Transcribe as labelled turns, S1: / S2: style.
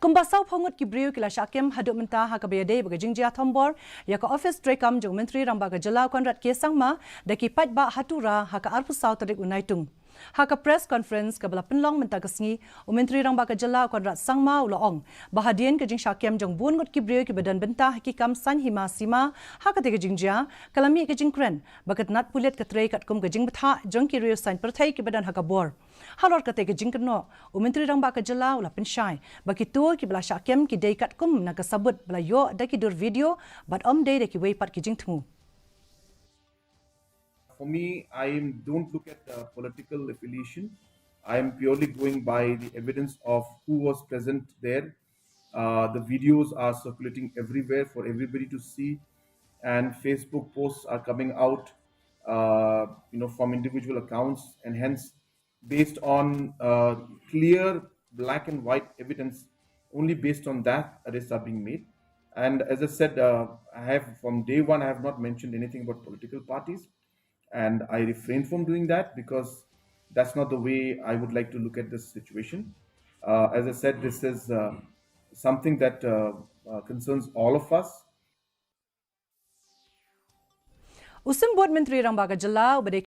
S1: Kumbasau pongut kibriu kila Shakem haduk mentah hakabede baga Jingthom bor ya ka Ophis Trekam jong Myntri Rangbah ka Jala konrat kesang ma daki pat ba Tura haka arpusau tarik unaitung. Haka press conference kabala penlong mentagasngi Myntri Rangbah ka Jala konrat sangma ulaong bahadian ka Jing Shakem jong bun ngut kibriu ki badan bentah hikam san hima sima haka te ka Jingjia kalami ka Jingkren bagat nat pulet ka trei Katkum ka Jingbtha jong ki rio sign perthai ki badan haka bor. Halor kate ke Jingkeno, Myntri Rangbah ka Jala ula pensyai. Bagi tu ki bela Shakem ki dei Katkum na kasabut bela yo da ki dur video but day da ki weipat ki Jingthmu.
S2: For me, I don't look at political affiliation. I am purely going by the evidence of who was present there. The videos are circulating everywhere for everybody to see, and Facebook posts are coming out, from individual accounts, and hence, based on clear black and white evidence, only based on that arrests are being made. And as I said, I have from day one, I have not mentioned anything about political parties, and I refrain from doing that because that's not the way I would like to look at this situation. As I said, this is something that concerns all of us.
S1: Usim buat Myntri Rangbah ka Jala